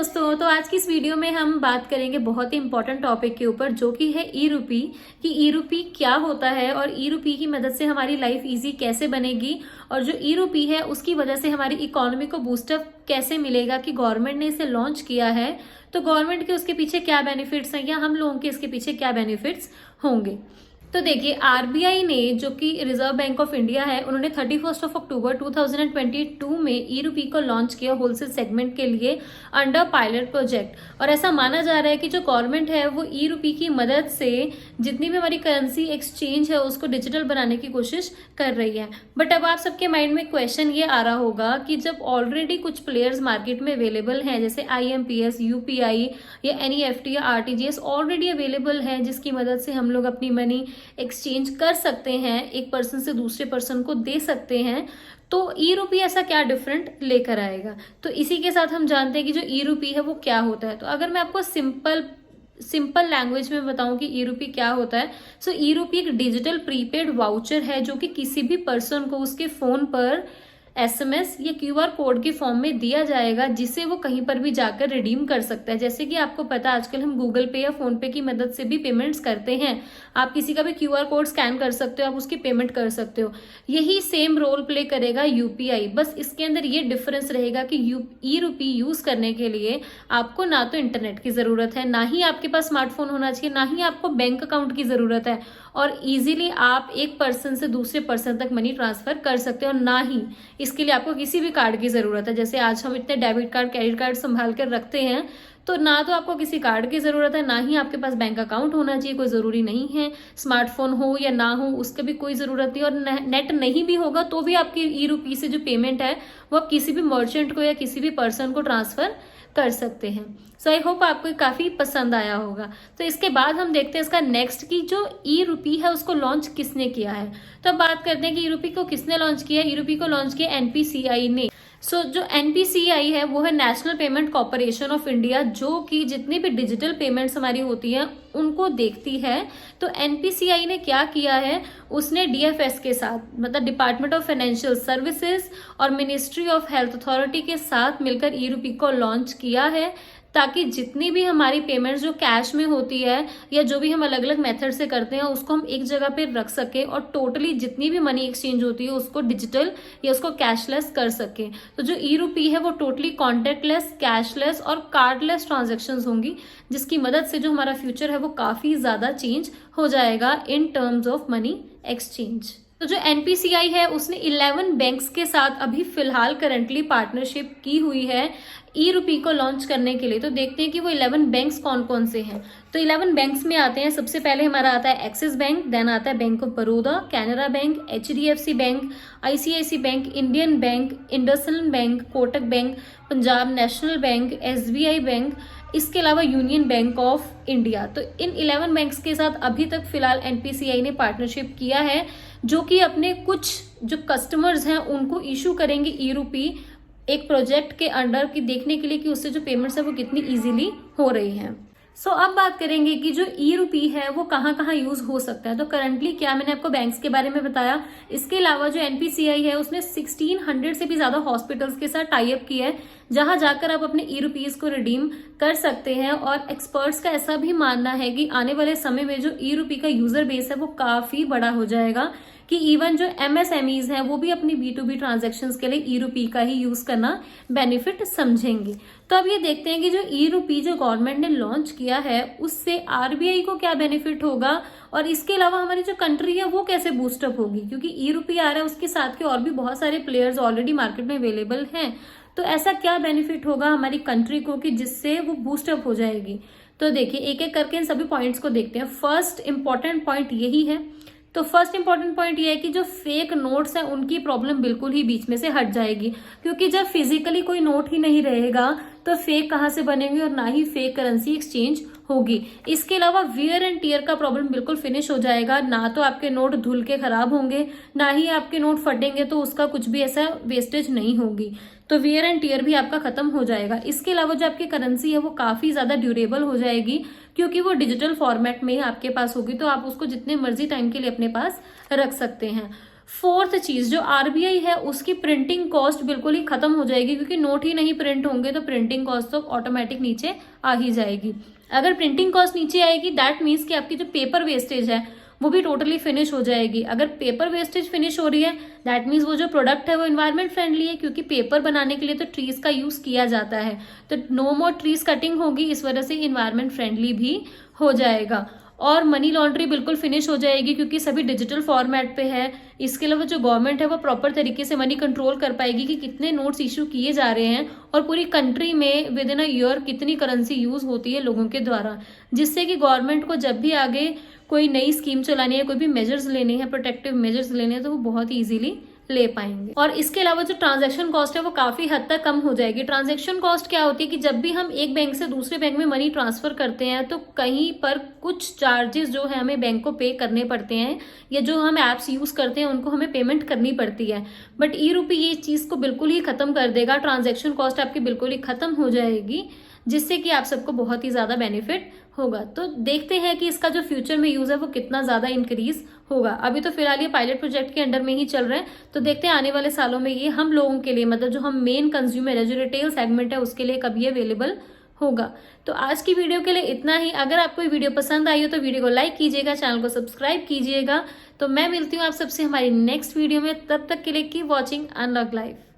दोस्तों, तो आज की इस वीडियो में हम बात करेंगे बहुत ही इंपॉर्टेंट टॉपिक के ऊपर, जो कि है ई रूपी। कि ई रूपी क्या होता है और ई रूपी की मदद से हमारी लाइफ इजी कैसे बनेगी, और जो ई रूपी है उसकी वजह से हमारी इकोनॉमी को बूस्टअप कैसे मिलेगा। कि गवर्नमेंट ने इसे लॉन्च किया है तो गवर्नमेंट के उसके पीछे क्या बेनिफिट्स हैं या हम लोगों के इसके पीछे क्या बेनिफिट्स होंगे। तो देखिए, आरबीआई ने, जो कि रिजर्व बैंक ऑफ इंडिया है, उन्होंने 31 अक्टूबर 2022 में ई रूपी को लॉन्च किया होलसेल सेगमेंट के लिए अंडर पायलट प्रोजेक्ट। और ऐसा माना जा रहा है कि जो गवर्नमेंट है वो ई रूपी की मदद से जितनी भी हमारी करेंसी एक्सचेंज है उसको डिजिटल बनाने की कोशिश कर रही है। बट अब आप सबके माइंड में क्वेश्चन ये आ रहा होगा कि जब ऑलरेडी कुछ प्लेयर्स मार्केट में अवेलेबल हैं, जैसे IMPS, UPI या NEFT या RTGS ऑलरेडी अवेलेबल है, जिसकी मदद से हम लोग अपनी मनी एक्सचेंज कर सकते हैं, एक पर्सन से दूसरे पर्सन को दे सकते हैं, तो ई रूपी ऐसा क्या डिफरेंट लेकर आएगा। तो इसी के साथ हम जानते हैं कि जो ई रूपी है वो क्या होता है। तो अगर मैं आपको सिंपल लैंग्वेज में बताऊं कि ई रूपी क्या होता है, सो ई रूपी एक डिजिटल प्रीपेड वाउचर है जो कि किसी भी पर्सन को उसके फोन पर SMS या QR कोड के फॉर्म में दिया जाएगा, जिसे वो कहीं पर भी जाकर रिडीम कर सकता है। जैसे कि आपको पता है आजकल हम गूगल पे या फोन पे की मदद से भी पेमेंट्स करते हैं। आप किसी का भी QR कोड स्कैन कर सकते हो, आप उसकी पेमेंट कर सकते हो। यही सेम रोल प्ले करेगा UPI। बस इसके अंदर ये डिफरेंस रहेगा कि ई रूपी यूज करने के लिए आपको ना तो इंटरनेट की जरूरत है, ना ही आपके पास स्मार्टफोन होना चाहिए, ना ही आपको बैंक अकाउंट की जरूरत है, और इजीली आप एक पर्सन से दूसरे पर्सन तक मनी ट्रांसफर कर सकते हो। और ना ही इसके लिए आपको किसी भी कार्ड की जरूरत है। जैसे आज हम इतने डेबिट कार्ड, क्रेडिट कार्ड संभाल कर रखते हैं, तो ना तो आपको किसी कार्ड की जरूरत है, ना ही आपके पास बैंक अकाउंट होना चाहिए, कोई जरूरी नहीं है। स्मार्टफोन हो या ना हो उसका भी कोई जरूरत नहीं, और नेट नहीं भी होगा तो भी आपकी ई रूपी से जो पेमेंट है वो आप किसी भी मर्चेंट को या किसी भी पर्सन को ट्रांसफर कर सकते हैं। सो आई होप आपको काफी पसंद आया होगा। तो इसके बाद हम देखते हैं इसका नेक्स्ट की जो ई रूपी है उसको लॉन्च किसने किया है। तो अब बात करते हैं कि ई रूपी को किसने लॉन्च किया। ई रूपी को लॉन्च किया NPCI ने। जो NPCI है वो है national payment corporation of India, जो कि जितनी भी डिजिटल पेमेंट्स हमारी होती हैं उनको देखती है। तो NPCI ने क्या किया है, उसने DFS के साथ, मतलब डिपार्टमेंट ऑफ फाइनेंशियल सर्विसेज और मिनिस्ट्री ऑफ हेल्थ अथॉरिटी के साथ मिलकर ई रूपी को लॉन्च किया है, ताकि जितनी भी हमारी पेमेंट्स जो कैश में होती है या जो भी हम अलग अलग मेथड से करते हैं उसको हम एक जगह पे रख सके, और टोटली जितनी भी मनी एक्सचेंज होती है उसको डिजिटल या उसको कैशलेस कर सके। तो जो ई रूपी है वो टोटली कॉन्टेक्टलेस, कैशलेस और कार्डलेस ट्रांजेक्शन्स होंगी, जिसकी मदद से जो हमारा फ्यूचर है वो काफी ज्यादा चेंज हो जाएगा in terms of money exchange. तो जो NPCI है उसने 11 बैंक्स के साथ अभी फिलहाल करंटली पार्टनरशिप की हुई है ई रूपी को लॉन्च करने के लिए। तो देखते हैं कि वो 11 बैंक्स कौन कौन से हैं। तो 11 बैंक्स में आते हैं, सबसे पहले हमारा आता है एक्सिस बैंक, देन आता है bank of Baroda, Canara bank, HDFC bank, ICICI bank, Indian bank, IndusInd bank, Kotak bank, Punjab national bank, SBI bank, इसके अलावा यूनियन बैंक ऑफ इंडिया। तो इन 11 बैंक्स के साथ अभी तक फिलहाल NPCI ने पार्टनरशिप किया है, जो कि अपने कुछ जो कस्टमर्स हैं उनको इशू करेंगे ई रूपी एक प्रोजेक्ट के अंडर, की देखने के लिए कि उससे जो पेमेंट्स है वो कितनी इजीली हो रही हैं। अब बात करेंगे कि जो ई रूपी है वो कहाँ कहाँ यूज हो सकता है। तो करंटली क्या, मैंने आपको बैंक्स के बारे में बताया, इसके अलावा जो NPCI है उसने 1600 से भी ज्यादा हॉस्पिटल्स के साथ टाई अप किया है, जहां जाकर आप अपने ई रूपीज को रिडीम कर सकते हैं। और एक्सपर्ट्स का ऐसा भी मानना है कि आने वाले समय में जो ई रूपी का यूजर बेस है वो काफी बड़ा हो जाएगा, कि इवन जो MSMEs हैं वो भी अपनी B2B ट्रांजैक्शंस के लिए ई रूपी का ही यूज करना बेनिफिट समझेंगे। तो अब ये देखते हैं कि जो ई रूपी जो गवर्नमेंट ने लॉन्च किया है उससे RBI को क्या बेनिफिट होगा, और इसके अलावा हमारी जो कंट्री है वो कैसे बूस्टअप होगी। क्योंकि ई रूपी आ रहा है, उसके साथ के और भी बहुत सारे प्लेयर्स ऑलरेडी मार्केट में अवेलेबल हैं। तो ऐसा क्या बेनिफिट होगा हमारी कंट्री को कि जिससे वो बूस्टअप हो जाएगी। तो देखिए, एक एक करके इन सभी पॉइंट्स को देखते हैं। फर्स्ट इंपॉर्टेंट पॉइंट यही है। तो फर्स्ट इंपॉर्टेंट पॉइंट ये है कि जो फेक नोट्स हैं उनकी प्रॉब्लम बिल्कुल ही बीच में से हट जाएगी, क्योंकि जब फिजिकली कोई नोट ही नहीं रहेगा तो फेक कहाँ से बनेंगे, और ना ही फेक करेंसी एक्सचेंज होगी। इसके अलावा वियर एंड टीयर का प्रॉब्लम बिल्कुल फिनिश हो जाएगा। ना तो आपके नोट धुल के खराब होंगे, ना ही आपके नोट फटेंगे तो उसका कुछ भी ऐसा वेस्टेज नहीं होगी। तो वियर एंड टीयर भी आपका खत्म हो जाएगा। इसके अलावा जो आपकी करेंसी है वो काफी ज्यादा ड्यूरेबल हो जाएगी, क्योंकि वो डिजिटल फॉर्मेट में आपके पास होगी, तो आप उसको जितने मर्जी टाइम के लिए अपने पास रख सकते हैं। फोर्थ चीज, जो आरबीआई है उसकी प्रिंटिंग कॉस्ट बिल्कुल ही खत्म हो जाएगी, क्योंकि नोट ही नहीं प्रिंट होंगे तो प्रिंटिंग कॉस्ट तो ऑटोमेटिक नीचे आ ही जाएगी। अगर प्रिंटिंग कॉस्ट नीचे आएगी दैट मीन्स कि आपकी जो पेपर वेस्टेज है वो भी टोटली फिनिश हो जाएगी। अगर पेपर वेस्टेज फिनिश हो रही है दैट मीन्स वो जो प्रोडक्ट है वो इन्वायरमेंट फ्रेंडली है, क्योंकि पेपर बनाने के लिए तो ट्रीज का यूज किया जाता है। तो नो मोर ट्रीज कटिंग होगी, इस वजह से इन्वायरमेंट फ्रेंडली भी हो जाएगा। और मनी लॉन्ड्री बिल्कुल फिनिश हो जाएगी, क्योंकि सभी डिजिटल फॉर्मेट पे है। इसके अलावा जो गवर्नमेंट है वो प्रॉपर तरीके से मनी कंट्रोल कर पाएगी कि कितने नोट्स इशू किए जा रहे हैं और पूरी कंट्री में विद इन अ ईयर कितनी करेंसी यूज होती है लोगों के द्वारा, जिससे कि गवर्नमेंट को जब भी आगे कोई नई स्कीम चलानी है, कोई भी मेजर्स लेने हैं, प्रोटेक्टिव मेजर्स लेने हैं, तो वो बहुत ईजिली ले पाएंगे। और इसके अलावा जो ट्रांजैक्शन कॉस्ट है वो काफी हद तक कम हो जाएगी। ट्रांजैक्शन कॉस्ट क्या होती है कि जब भी हम एक बैंक से दूसरे बैंक में मनी ट्रांसफर करते हैं तो कहीं पर कुछ चार्जेस जो है हमें बैंक को पे करने पड़ते हैं, या जो हम एप्स यूज करते हैं उनको हमें पेमेंट करनी पड़ती है। बट ई रूपी ये चीज को बिल्कुल ही खत्म कर देगा, ट्रांजेक्शन कॉस्ट आपकी बिल्कुल ही खत्म हो जाएगी, जिससे कि आप सबको बहुत ही ज्यादा बेनिफिट होगा। तो देखते हैं कि इसका जो फ्यूचर में यूज है वो कितना ज्यादा इंक्रीज होगा। अभी तो फिलहाल ये पायलट प्रोजेक्ट के अंडर में ही चल रहे हैं, तो देखते हैं आने वाले सालों में ये हम लोगों के लिए, मतलब जो हम मेन कंज्यूमर है, जो रिटेल सेगमेंट है, उसके लिए कब ये अवेलेबल होगा। तो आज की वीडियो के लिए इतना ही। अगर आपको ये वीडियो पसंद आई हो तो वीडियो को लाइक कीजिएगा, चैनल को सब्सक्राइब कीजिएगा। तो मैं मिलती हूँ आप सबसे हमारी नेक्स्ट वीडियो में, तब तक के लिए कीप वॉचिंग अनलॉक लाइफ।